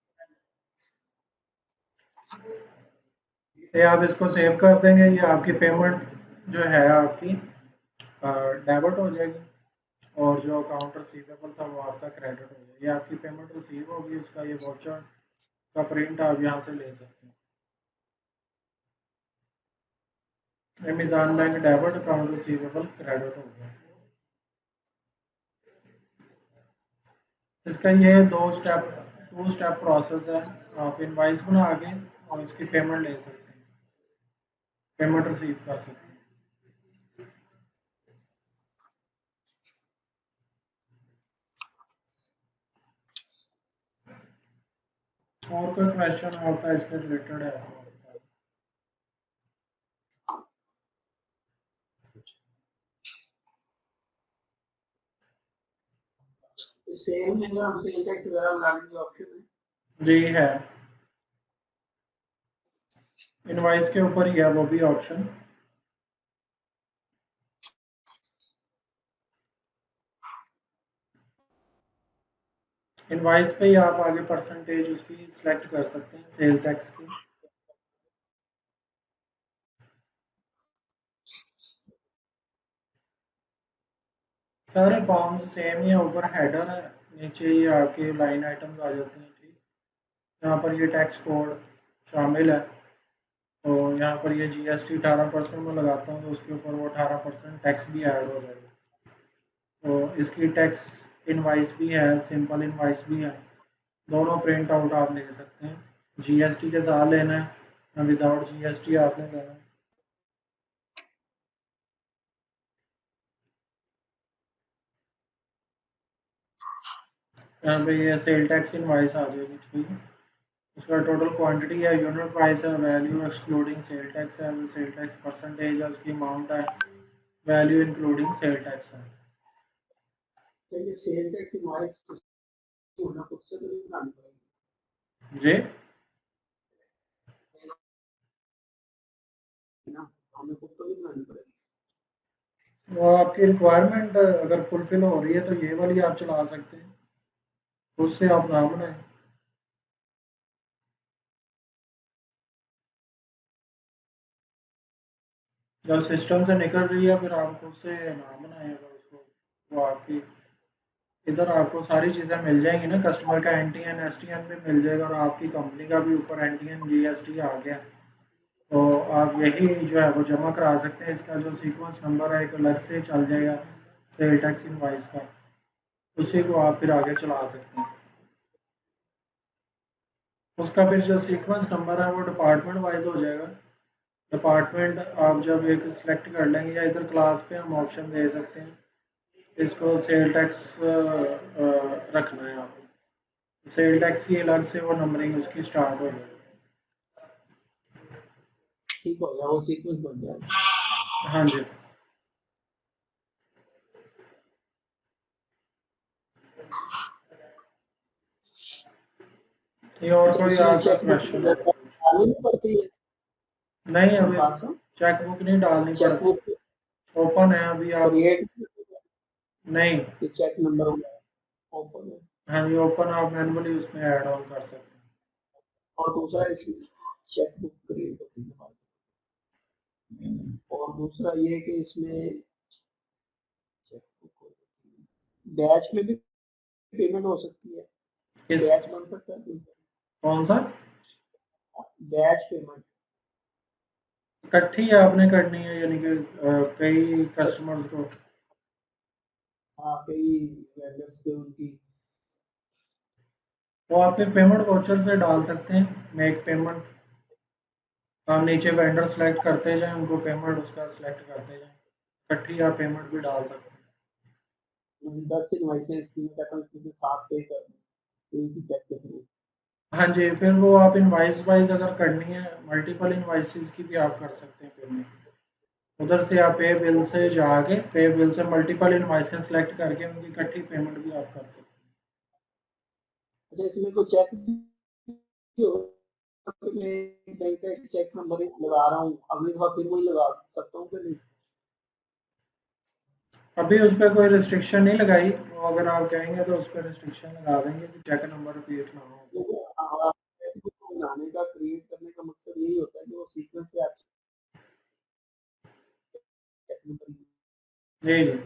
ये आप इसको सेव कर देंगे, ये आपकी पेमेंट जो है आपकी डेबिट हो जाएगी और जो अकाउंट रिसीवेबल था वो आपका क्रेडिट हो जाएगा। ये आपकी पेमेंट रिसीव होगी, उसका ये वाउचर का प्रिंट आप यहाँ से ले सकते हैं। Amazon bank debit, account receivable credit हो गया। इसका ये टू स्टेप प्रोसेस है। आप इनवाइस बना के और इसकी पेमेंट ले सकते हैं, पेमेंट रिसीव कर सकते हैं। और कोई क्वेश्चन आपका इसके रिलेटेड है तो आप बताएं। सेम है ना, सेल टैक्स वगैरह लगाने की ऑप्शन है जी है, इनवाइस के ऊपर ही है वो भी ऑप्शन। इनवाइस पे ही आप आगे परसेंटेज उसकी सिलेक्ट कर सकते हैं सेल टैक्स की। सारे फॉर्म्स सेम ही है, ऊपर हेडर है, नीचे ही आपके लाइन आइटम्स आ जाते हैं, ठीक। यहाँ पर ये टैक्स कोड शामिल है, तो यहाँ पर ये जीएसटी 18% में लगाता हूँ तो उसके ऊपर वो 18% टैक्स भी ऐड हो जाएगा। तो इसकी टैक्स इनवाइस भी है, सिंपल इनवाइस भी है, दोनों प्रिंट आउट आप ले सकते हैं। जीएसटी के साथ लेना है या विदाउट जीएसटी आपने लेना है। यहाँ पे ये सेल टैक्स इनवाइस आ जाएगी, ठीक है। उसका टोटल क्वांटिटी है, यूनिट प्राइस है, वैल्यू एक्सक्लूडिंग सेल टैक्स है, सेल टैक्स परसेंटेज है, उसकी अमाउंट है, वैल्यू इंक्लूडिंग सेल टैक्स है। तो ये सेल टैक्स इनवॉइस होना खुद से तो नहीं बनानी पड़ेगी जी ना, हमें खुद तो नहीं बनानी पड़ेगी। वो आपकी रिक्वायरमेंट अगर फुलफिल हो रही है तो ये वाली आप चला सकते हैं, उससे आप नाम बनाएं। जब सिस्टम से निकल रही है फिर आप खुद से नाम बनाएं अगर उसको, वो आपकी इधर आपको सारी चीज़ें मिल जाएंगी ना, कस्टमर का NTN STN भी मिल जाएगा और आपकी कंपनी का भी ऊपर NTN GST आ गया, तो आप यही जो है वो जमा करा सकते हैं। इसका जो सीक्वेंस नंबर है एक अलग से चल जाएगा सेल टैक्स इनवाइस का, उसी को आप फिर आगे चला सकते हैं। उसका फिर जो सीक्वेंस नंबर है वो डिपार्टमेंट वाइज हो जाएगा। डिपार्टमेंट आप जब एक सिलेक्ट कर लेंगे, या इधर क्लास पे हम ऑप्शन दे सकते हैं, इसको सेल टैक्स रखना है आपको, सेल टैक्स की अलग से वो नंबरिंग उसकी स्टार्ट हो जाएगी। ठीक हो गया, वो सीक्वेंस बन जाएगा। हाँ जी। ये और अच्छा, कोई इसमें आपका चेक बुक क्वेश्चन है? डालनी नहीं पड़ती है नहीं, अभी पास में? चेक बुक नहीं डालनी चेक पड़ती, बुक ओपन है अभी आप। क्रिएट नहीं, कि चेक नंबर ओपन है। हाँ जी, ओपन आप मैनुअली उसमें ऐड ऑन कर सकते हैं। और दूसरा इसमें चेक बुक क्रिएट होती है हमारी। और दूसरा ये कि इसमें चेक बुक बैच में भी पेमेंट हो सकती है, इस बैच बन सकता है, कौन सा बैच पेमेंट। इकट्ठी आपने करनी है, यानी कि कई कस्टमर्स को? हाँ, कई वेंडर्स पे उनकी वो आपके पेमेंट वाउचर से डाल सकते हैं, मेक पेमेंट। आप नीचे वेंडर सेलेक्ट करते जाएं, उनको पेमेंट उसका सेलेक्ट करते जाएं, इकट्ठी आप पेमेंट भी डाल सकते हैं। 10 इनवॉइसें इसकी मैं कहता हूँ इसमें से 7 पे कर दूं एक ही चेक के थ्रू। हाँ जी, फिर वो आप इनवाइस वाइज अगर करनी है, मल्टीपल इनवाइसेस की भी आप कर सकते हैं पेमेंट। उधर से आप पे बिल से जाके पे बिल से मल्टीपल इनवाइसेस सेलेक्ट करके उनकी इकट्ठी पेमेंट भी आप कर सकते हैं। अच्छा, इसमें कोई चेक भी हो तो मैं बैंक का एक चेक नंबर लगा रहा हूँ, अगली दफा फिर वही लगा सकता हूँ कि नहीं? अभी उस पर कोई रिस्ट्रिक्शन नहीं लगाई, वो अगर आप कहेंगे तो उस पर रिस्ट्रिक्शन लगा देंगे कि चेक नंबर रिपीट ना हो। क्योंकि चेक बुक बनाने का क्रिएट करने का मकसद यही होता है कि वो सीक्वेंस से आप चेक नंबर, जी जी।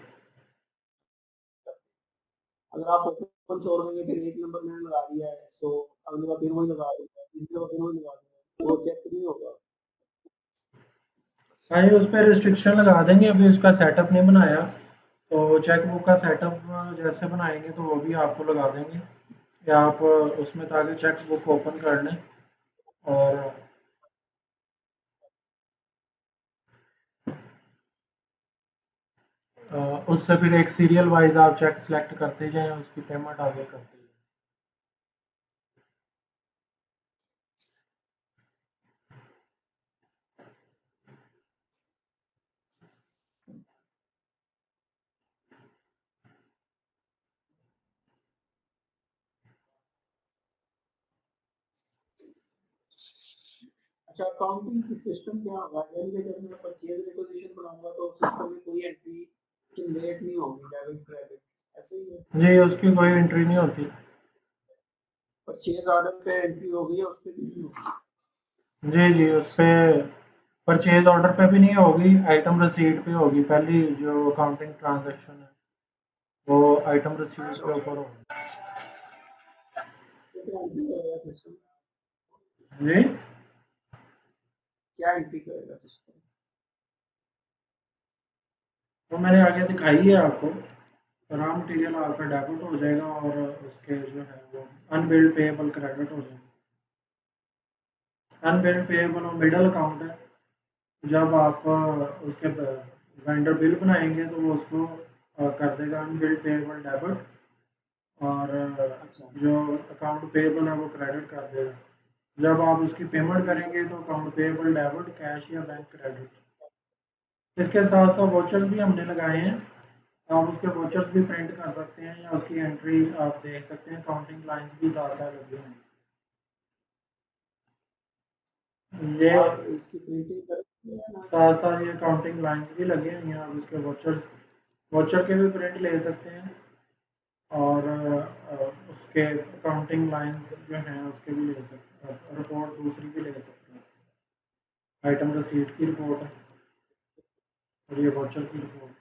अगर आप ओपन छोड़ देंगे फिर एक नंबर मैंने लगा दिया है तो अगली बार फिर वही लगा देगा, तीसरी बार फिर वही लगा देगा, वो चेक नहीं होगा। हाँ जी, उस पर रिस्ट्रिक्शन लगा देंगे, अभी उसका सेटअप नहीं बनाया, तो चेक बुक का सेटअप जैसे बनाएंगे तो वो भी आपको लगा देंगे कि आप उसमें ताकि चेक बुक ओपन कर लें, और उससे फिर एक सीरियल वाइज आप चेक सेलेक्ट करते जाएं, उसकी पेमेंट आगे करते जाएं। अच्छा, अकाउंटिंग की सिस्टम क्या होगा? यानी कि जब मैं परचेज रिक्वेजिशन बनाऊंगा तो सिस्टम में कोई एंट्री जनरेट नहीं होगी, डेबिट क्रेडिट ऐसे ही है? जी, उसकी कोई एंट्री नहीं होती। परचेज ऑर्डर पे एंट्री होगी या उस पे नहीं होगी? जी जी, उस पर परचेज ऑर्डर पे भी नहीं होगी, आइटम रसीट पे होगी, पहली जो अकाउंटिंग ट्रांजैक्शन है वो आइटम रसीट अच्छा, के उस ऊपर होगी। पे क्या एंट्री करेगा सिस्टम? जी, क्या एंट्री करेगा सिस्टम? वो मैंने आगे दिखाई है आपको, रॉ मटेरियल आपका डेबिट हो जाएगा और उसके जो है वो अनबिल्ड पेएबल क्रेडिट हो जाएगा। अनबिल्ड पेएबल और मिडल अकाउंट है, जब आप उसके वेंडर बिल बनाएंगे तो वो उसको कर देगा अनबिल्ड पेएबल डेबिट, और अच्छा, जो अकाउंट पेएबल है वो क्रेडिट कर देगा। जब आप उसकी पेमेंट करेंगे तो अकाउंट पेएबल डेबिट, कैश या बैंक क्रेडिट। इसके साथ साथ वॉचर्स भी हमने लगाए हैं, आप उसके वॉचर्स भी प्रिंट कर सकते हैं या उसकी एंट्री आप देख सकते हैं, काउंटिंग लाइंस भी साथ साथ लगी हुई हैं। ये और इसकी प्रिंटिंग करते हैं ना, साथ साथ ये काउंटिंग लाइंस भी लगी हुई हैं, आप इसके वॉचर के भी प्रिंट ले सकते हैं और उसके काउंटिंग लाइंस जो हैं उसके भी ले सकते हैं, रिपोर्ट दूसरी भी ले सकते हैं। आइटम रसीट की रिपोर्ट है और ये वॉचर की रिपोर्ट।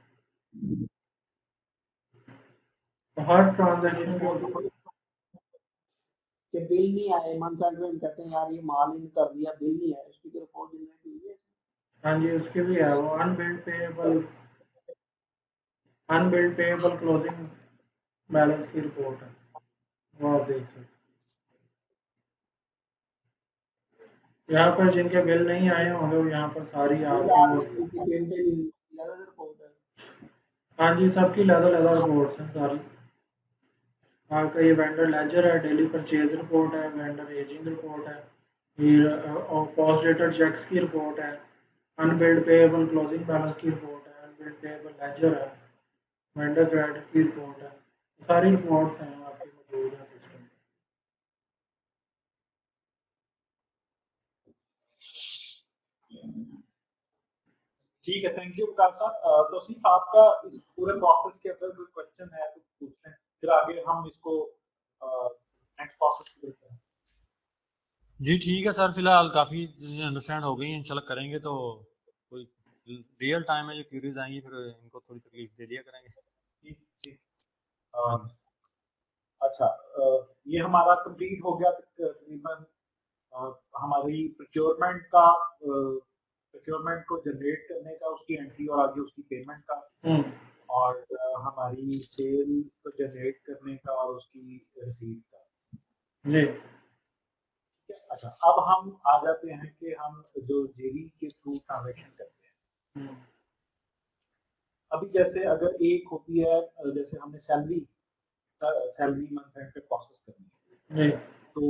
तो हर ट्रांजैक्शन के रिपोर्ट के बिल नहीं आए, मंथ एंड में कहते हैं यार ये माल इन कर दिया, बिल नहीं आया, उसकी तो रिपोर्ट जनरेट हुई है। हाँ जी, उसकी भी है, वो अनबिल्ड पेएबल क्लोजिंग बैलेंस की रिपोर्ट है, वो आप देख सकते हैं। यहाँ पर जिनके बिल नहीं आए होंगे वो यहाँ पर सारी बिल आपकी आ वो, गई, उनकी पेमेंट नहीं हुई, ज्यादा रिपोर्ट है। हाँ जी, सबकी अलग-अलग रिपोर्ट्स हैं सारी। आपका ये वेंडर लेजर है, डेली परचेज रिपोर्ट है, वेंडर एजिंग रिपोर्ट है, फिर पोस्ट डेटेड चेक्स की रिपोर्ट है, अनबिल्ड पेएबल क्लोजिंग बैलेंस की रिपोर्ट है, अनबिल्ड पेएबल लेजर है, वेंडर क्रेडिट की रिपोर्ट है। सारी रिपोर्ट्स हैं आपकी मौजूद है सिस्टम में। ठीक है, थैंक यू विकास साहब। तो सिर्फ आपका इस पूरे प्रोसेस के अंदर कोई क्वेश्चन है तो पूछते हैं, फिर आगे हम इसको नेक्स्ट प्रोसेस को देखते हैं। जी ठीक है सर, फिलहाल काफ़ी अंडरस्टैंड हो गई, इंशाल्लाह करेंगे तो कोई रियल टाइम में जो क्यूरीज आएंगी फिर इनको थोड़ी तकलीफ दे दिया करेंगे। ठीक ठीक। अच्छा, ये हमारा कंप्लीट हो गया तकरीबन। हमारी प्रोक्योरमेंट को जनरेट करने का, उसकी एंट्री और आगे उसकी पेमेंट का, और हमारी सेल को जनरेट करने का और उसकी रिसीट का। जी। अच्छा, अब हम आ जाते हैं कि हम जो जेवी के थ्रू ट्रांजैक्शन करते हैं। अभी जैसे अगर एक होती है, जैसे हमने सैलरी मंथ एंड पे प्रोसेस करनी है, तो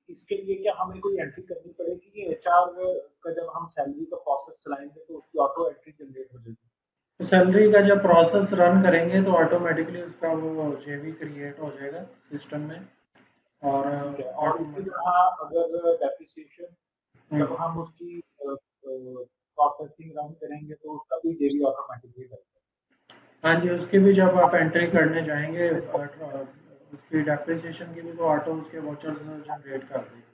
इसके लिए क्या हमें कोई एंट्री करनी पड़ेगी कि एचआर का जब हम सैलरी का प्रोसेस चलाएंगे तो उसकी ऑटो एंट्री जनरेट हो जाएगी? तो सैलरी का जब प्रोसेस रन करेंगे तो ऑटोमेटिकली उसका वो जेवी क्रिएट हो जाएगा सिस्टम में, और ठीक है। और इसी तरह अगर डेप्रिसिएशन जब हम उसकी प्रोसेसिंग रन करेंगे तो उसका भी जेवी ऑटोमेटिकली करेगा? हाँ जी, उसकी भी जब आप एंट्री करने जाएंगे उसकी डेप्रिसिएशन की भी तो ऑटो उसके वॉचर्स जनरेट कर देगा।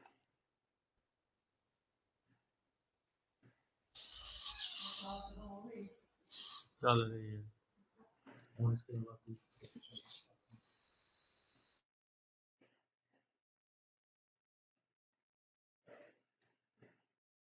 चल रही है। और इसके बाद